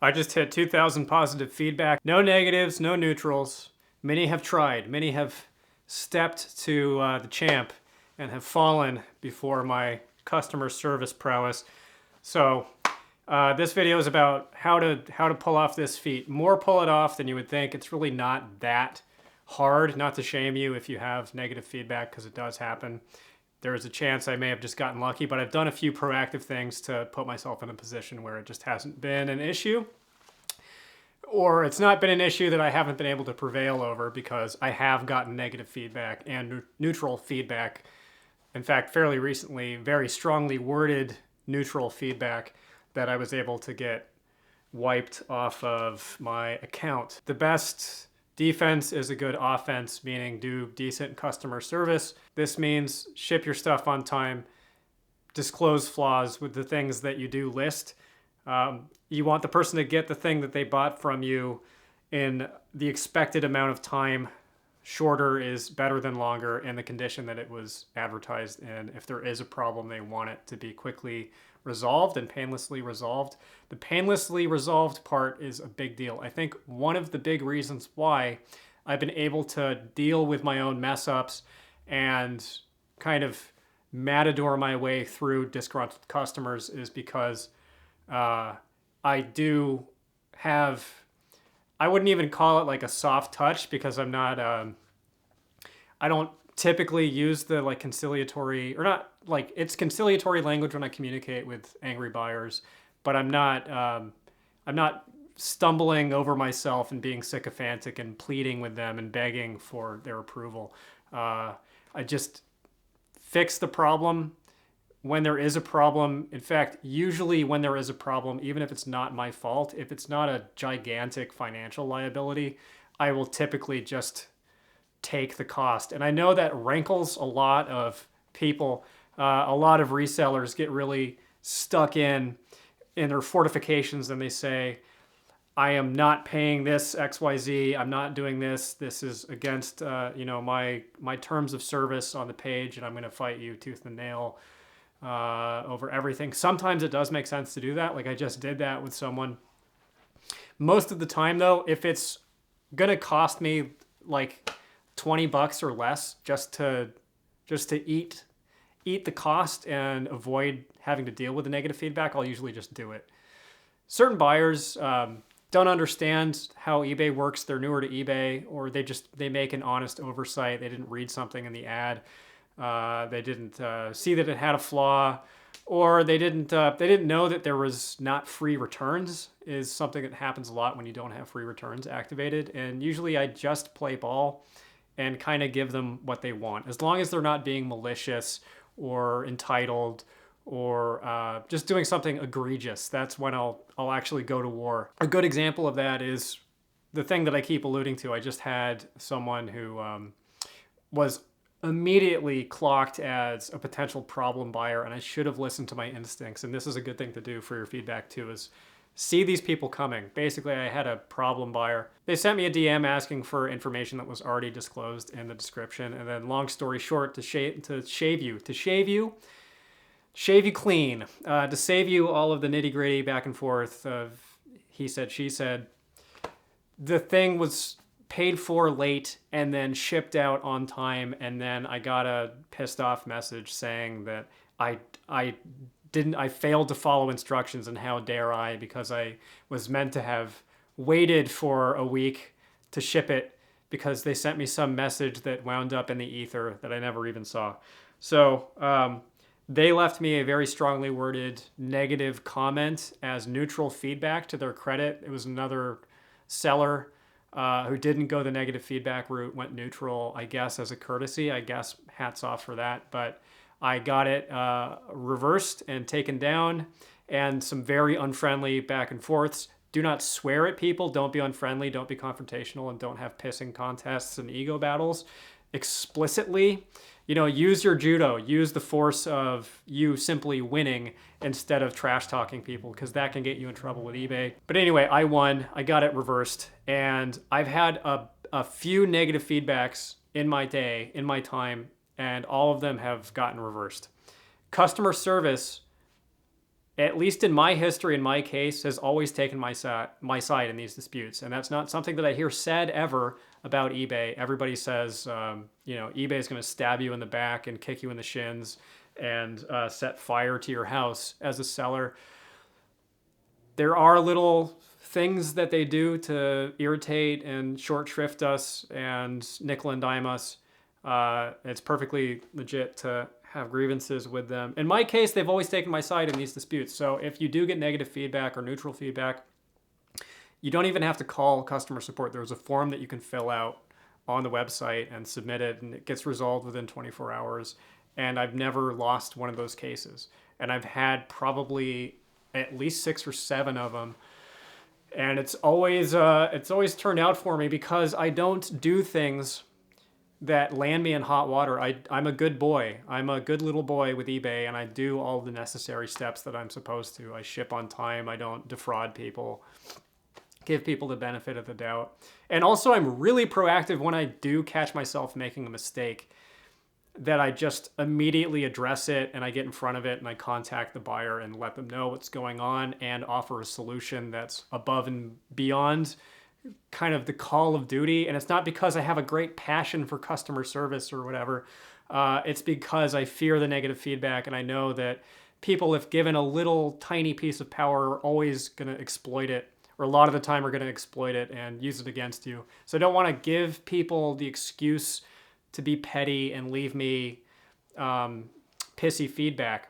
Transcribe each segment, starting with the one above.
I just hit 2,000 positive feedback. No negatives, no neutrals. Many have tried. Many have stepped to the champ and have fallen before my customer service prowess. So this video is about how to pull off this feat. More pull it off than you would think. It's really not that hard. Not to shame you if you have negative feedback, because it does happen. There is a chance I may have just gotten lucky, but I've done a few proactive things to put myself in a position where it just hasn't been an issue. Or it's not been an issue that I haven't been able to prevail over, because I have gotten negative feedback and neutral feedback. In fact, fairly recently, very strongly worded neutral feedback that I was able to get wiped off of my account. The best defense is a good offense, meaning do decent customer service. This means ship your stuff on time, disclose flaws with the things that you do list. You want the person to get the thing that they bought from you in the expected amount of time. Shorter is better than longer in the condition that it was advertised in. If there is a problem, they want it to be quickly resolved and painlessly resolved. The painlessly resolved part is a big deal. I think one of the big reasons why I've been able to deal with my own mess ups and kind of matador my way through disgruntled customers is because I do have, I wouldn't even call it like a soft touch, because I'm not, I don't typically use the like conciliatory, or not, like it's conciliatory language when I communicate with angry buyers, but I'm not stumbling over myself and being sycophantic and pleading with them and begging for their approval. I just fix the problem when there is a problem. In fact, usually when there is a problem, even if it's not my fault, if it's not a gigantic financial liability, I will typically just take the cost. And I know that rankles a lot of people. A lot of resellers get really stuck in their fortifications, and they say, I am not paying this XYZ. I'm not doing this. This is against my terms of service on the page, and I'm going to fight you tooth and nail over everything. Sometimes it does make sense to do that. Like I just did that with someone. Most of the time though, if it's gonna cost me like 20 bucks or less just to eat the cost and avoid having to deal with the negative feedback, I'll usually just do it. Certain buyers don't understand how eBay works. They're newer to eBay, or they make an honest oversight. They didn't read something in the ad. They didn't see that it had a flaw, or they didn't know that there was not free returns. Is something that happens a lot when you don't have free returns activated. And usually I just play ball and kind of give them what they want, as long as they're not being malicious or entitled or just doing something egregious. That's when I'll actually go to war. A good example of that is the thing that I keep alluding to. I just had someone who was immediately clocked as a potential problem buyer, and I should have listened to my instincts. And this is a good thing to do for your feedback too, is see these people coming. Basically, I had a problem buyer. They sent me a DM asking for information that was already disclosed in the description. And then long story short, to shave you clean, to save you all of the nitty gritty back and forth of he said, she said, the thing was paid for late and then shipped out on time, and then I got a pissed off message saying that I failed to follow instructions, and how dare I, because I was meant to have waited for a week to ship it, because they sent me some message that wound up in the ether that I never even saw. So they left me a very strongly worded negative comment as neutral feedback. To their credit, it was another seller who didn't go the negative feedback route, went neutral, I guess, as a courtesy. I guess hats off for that. But I got it reversed and taken down, and some very unfriendly back and forths. Do not swear at people. Don't be unfriendly. Don't be confrontational, and don't have pissing contests and ego battles explicitly. Use your judo. Use the force of you simply winning instead of trash talking people, because that can get you in trouble with eBay. But anyway, I won. I got it reversed, and I've had a few negative feedbacks in my time, and all of them have gotten reversed. Customer service at least in my history, in my case, has always taken my side in these disputes. And that's not something that I hear said ever about eBay. Everybody says, eBay is going to stab you in the back and kick you in the shins and set fire to your house as a seller. There are little things that they do to irritate and short shrift us and nickel and dime us. It's perfectly legit to have grievances with them. In my case, they've always taken my side in these disputes. So if you do get negative feedback or neutral feedback, you don't even have to call customer support. There's a form that you can fill out on the website and submit it, and it gets resolved within 24 hours. And I've never lost one of those cases. And I've had probably at least 6 or 7 of them. And it's always turned out for me because I don't do things that land me in hot water. I'm a good boy. I'm a good little boy with eBay, and I do all the necessary steps that I'm supposed to. I ship on time. I don't defraud people. Give people the benefit of the doubt. And also, I'm really proactive when I do catch myself making a mistake, that I just immediately address it and I get in front of it and I contact the buyer and let them know what's going on and offer a solution that's above and beyond kind of the call of duty. And it's not because I have a great passion for customer service or whatever. It's because I fear the negative feedback, and I know that people, if given a little tiny piece of power, are always going to exploit it, or a lot of the time are going to exploit it and use it against you. So I don't want to give people the excuse to be petty and leave me pissy feedback.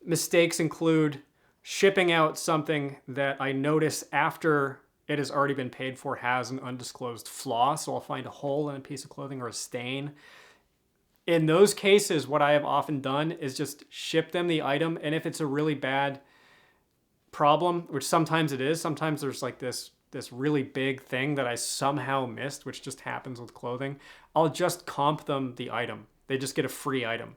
Mistakes include shipping out something that I notice after it has already been paid for has an undisclosed flaw. So I'll find a hole in a piece of clothing or a stain. In those cases, what I have often done is just ship them the item. And if it's a really bad problem, which sometimes it is, sometimes there's like this really big thing that I somehow missed, which just happens with clothing, I'll just comp them the item. They just get a free item.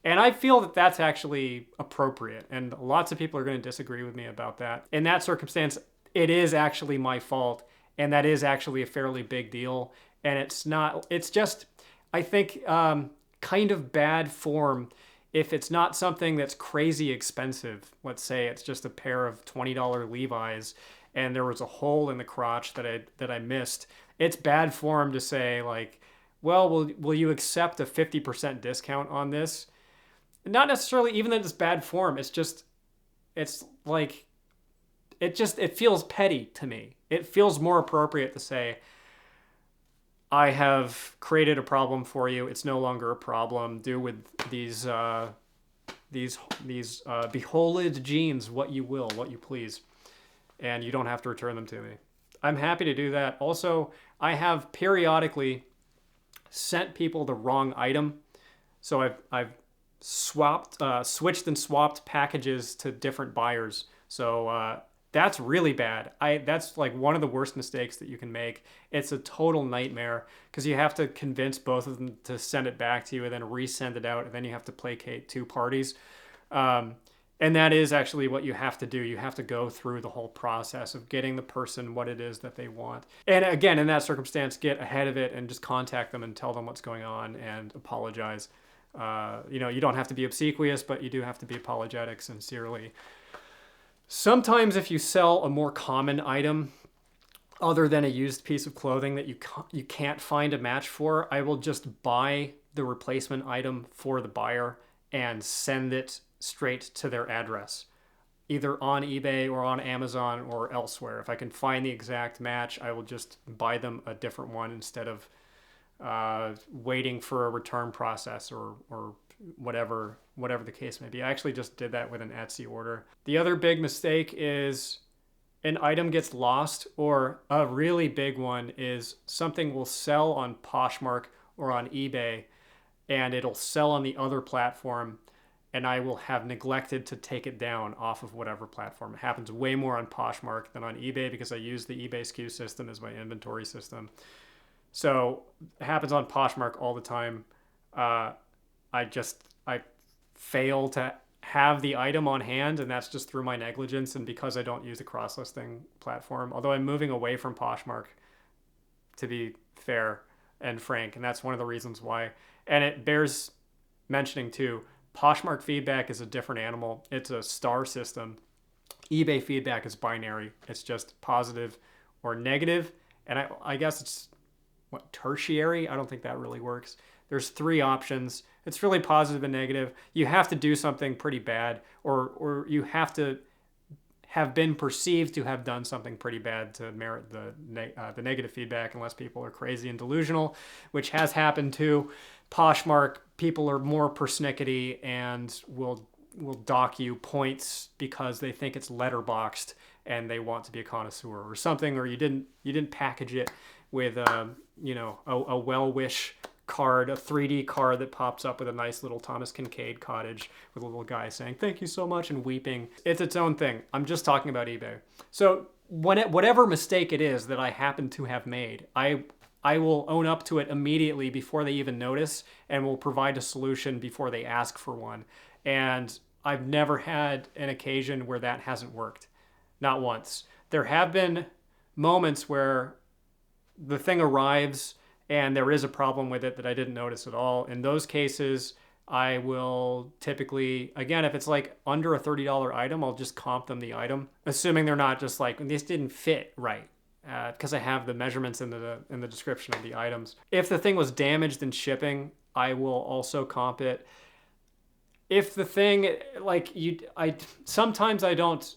And I feel that that's actually appropriate. And lots of people are going to disagree with me about that. In that circumstance, it is actually my fault. And that is actually a fairly big deal. And it's just, I think, kind of bad form if it's not something that's crazy expensive. Let's say it's just a pair of $20 Levi's and there was a hole in the crotch that I missed. It's bad form to say like, well, will you accept a 50% discount on this? Not necessarily even that it's bad form. It feels petty to me. It feels more appropriate to say, I have created a problem for you. It's no longer a problem. Do with these beholed jeans what you will, what you please. And you don't have to return them to me. I'm happy to do that. Also, I have periodically sent people the wrong item. So I've switched and swapped packages to different buyers. So that's really bad. That's like one of the worst mistakes that you can make. It's a total nightmare because you have to convince both of them to send it back to you and then resend it out, and then you have to placate 2 parties. And that is actually what you have to do. You have to go through the whole process of getting the person what it is that they want. And again, in that circumstance, get ahead of it and just contact them and tell them what's going on and apologize. You don't have to be obsequious, but you do have to be apologetic sincerely. Sometimes if you sell a more common item other than a used piece of clothing that you can't find a match for, I will just buy the replacement item for the buyer and send it straight to their address, either on eBay or on Amazon or elsewhere. If I can find the exact match, I will just buy them a different one instead of waiting for a return process or whatever the case may be. I actually just did that with an Etsy order. The other big mistake is an item gets lost, or a really big one is something will sell on Poshmark or on eBay and it'll sell on the other platform, and I will have neglected to take it down off of whatever platform. It happens way more on Poshmark than on eBay because I use the eBay SKU system as my inventory system. So it happens on Poshmark all the time. I fail to have the item on hand, and that's just through my negligence and because I don't use a cross-listing platform. Although I'm moving away from Poshmark, to be fair and frank, and that's one of the reasons why. And it bears mentioning too, Poshmark feedback is a different animal. It's a star system. eBay feedback is binary. It's just positive or negative. And I guess it's tertiary. I don't think that really works. There's 3 options. It's really positive and negative. You have to do something pretty bad, or you have to have been perceived to have done something pretty bad to merit the negative feedback, unless people are crazy and delusional, which has happened too. Poshmark, people are more persnickety and will dock you points because they think it's letterboxed and they want to be a connoisseur or something, or you didn't package it with a well-wish card, a 3D card that pops up with a nice little Thomas Kincaid cottage with a little guy saying thank you so much and weeping. It's its own thing. I'm just talking about eBay. So whatever mistake it is that I happen to have made, I will own up to it immediately before they even notice, and will provide a solution before they ask for one. And I've never had an occasion where that hasn't worked. Not once. There have been moments where the thing arrives and there is a problem with it that I didn't notice at all. In those cases, I will typically, again, if it's like under a $30 item, I'll just comp them the item, assuming they're not just like, this didn't fit right, because I have the measurements in the description of the items. If the thing was damaged in shipping, I will also comp it. If the thing, sometimes I don't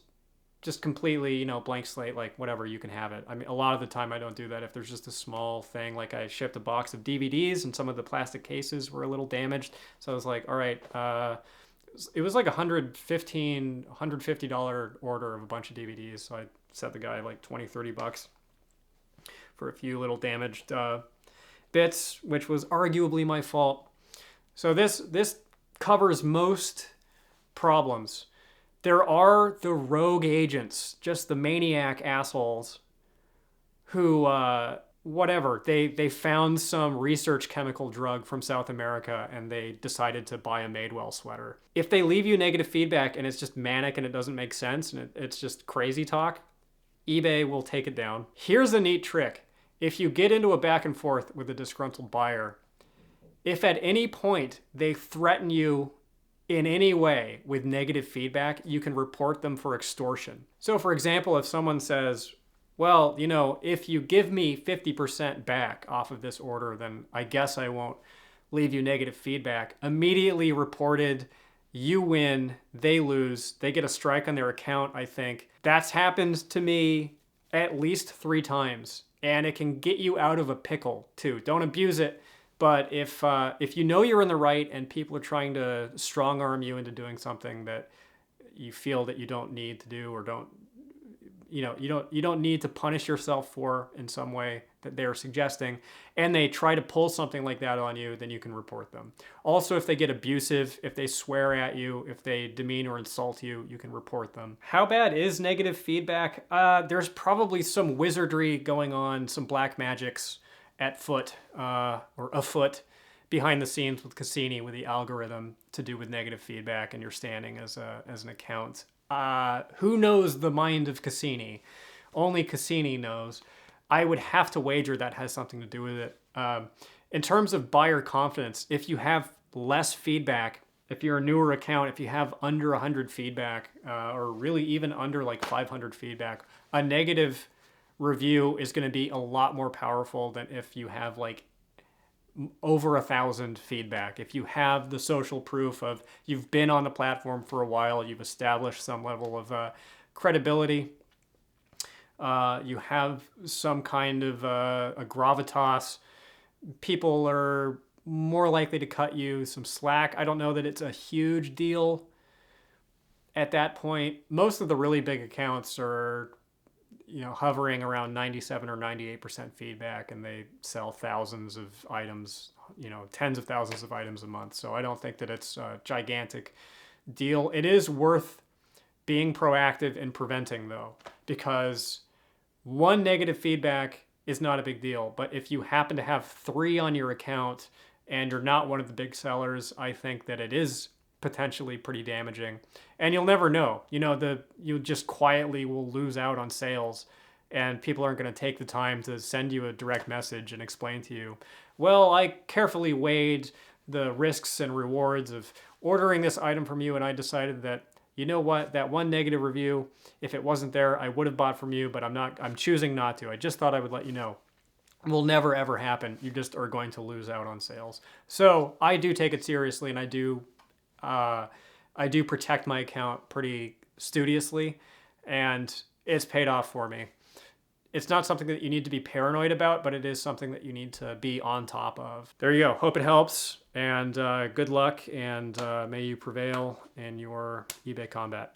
just completely, blank slate, like whatever, you can have it. I mean, a lot of the time I don't do that. If there's just a small thing, like I shipped a box of DVDs and some of the plastic cases were a little damaged. So I was like, all right, it was like $150 order of a bunch of DVDs. So I set the guy like $20-$30 for a few little damaged bits, which was arguably my fault. So this covers most problems. There are the rogue agents, just the maniac assholes who, they found some research chemical drug from South America and they decided to buy a Madewell sweater. If they leave you negative feedback and it's just manic and it doesn't make sense and it's just crazy talk, eBay will take it down. Here's a neat trick. If you get into a back and forth with a disgruntled buyer, if at any point they threaten you in any way with negative feedback, you can report them for extortion. So for example, if someone says, well, if you give me 50% back off of this order, then I guess I won't leave you negative feedback. Immediately reported, you win, they lose, they get a strike on their account, I think. That's happened to me at least 3 times, and it can get you out of a pickle too. Don't abuse it. But if you're in the right and people are trying to strong arm you into doing something that you feel that you don't need to do, or you don't need to punish yourself for in some way that they're suggesting, and they try to pull something like that on you, then you can report them. Also, if they get abusive, if they swear at you, if they demean or insult you, you can report them. How bad is negative feedback? There's probably some wizardry going on, some black magics at foot, or afoot behind the scenes with Cassini, with the algorithm to do with negative feedback and your standing as an account. Who knows the mind of Cassini? Only Cassini knows. I would have to wager that has something to do with it. In terms of buyer confidence, if you have less feedback, if you're a newer account, if you have under 100 feedback, or really even under like 500 feedback, a negative review is going to be a lot more powerful than if you have like over 1,000 feedback. If you have the social proof of you've been on the platform for a while, you've established some level of credibility, you have some kind of a gravitas, people are more likely to cut you some slack. I don't know that it's a huge deal at that point. Most of the really big accounts are hovering around 97 or 98% feedback, and they sell thousands of items, tens of thousands of items a month. So I don't think that it's a gigantic deal. It is worth being proactive in preventing though, because one negative feedback is not a big deal. But if you happen to have 3 on your account and you're not one of the big sellers, I think that it is potentially pretty damaging. And you'll never know. You just quietly will lose out on sales, and people aren't going to take the time to send you a direct message and explain to you, well, I carefully weighed the risks and rewards of ordering this item from you and I decided that, you know what, that one negative review, if it wasn't there, I would have bought from you, but I'm choosing not to. I just thought I would let you know. It will never ever happen. You just are going to lose out on sales. So I do take it seriously, and I do protect my account pretty studiously, and it's paid off for me. It's not something that you need to be paranoid about, but it is something that you need to be on top of. There you go. Hope it helps, and good luck, and may you prevail in your eBay combat.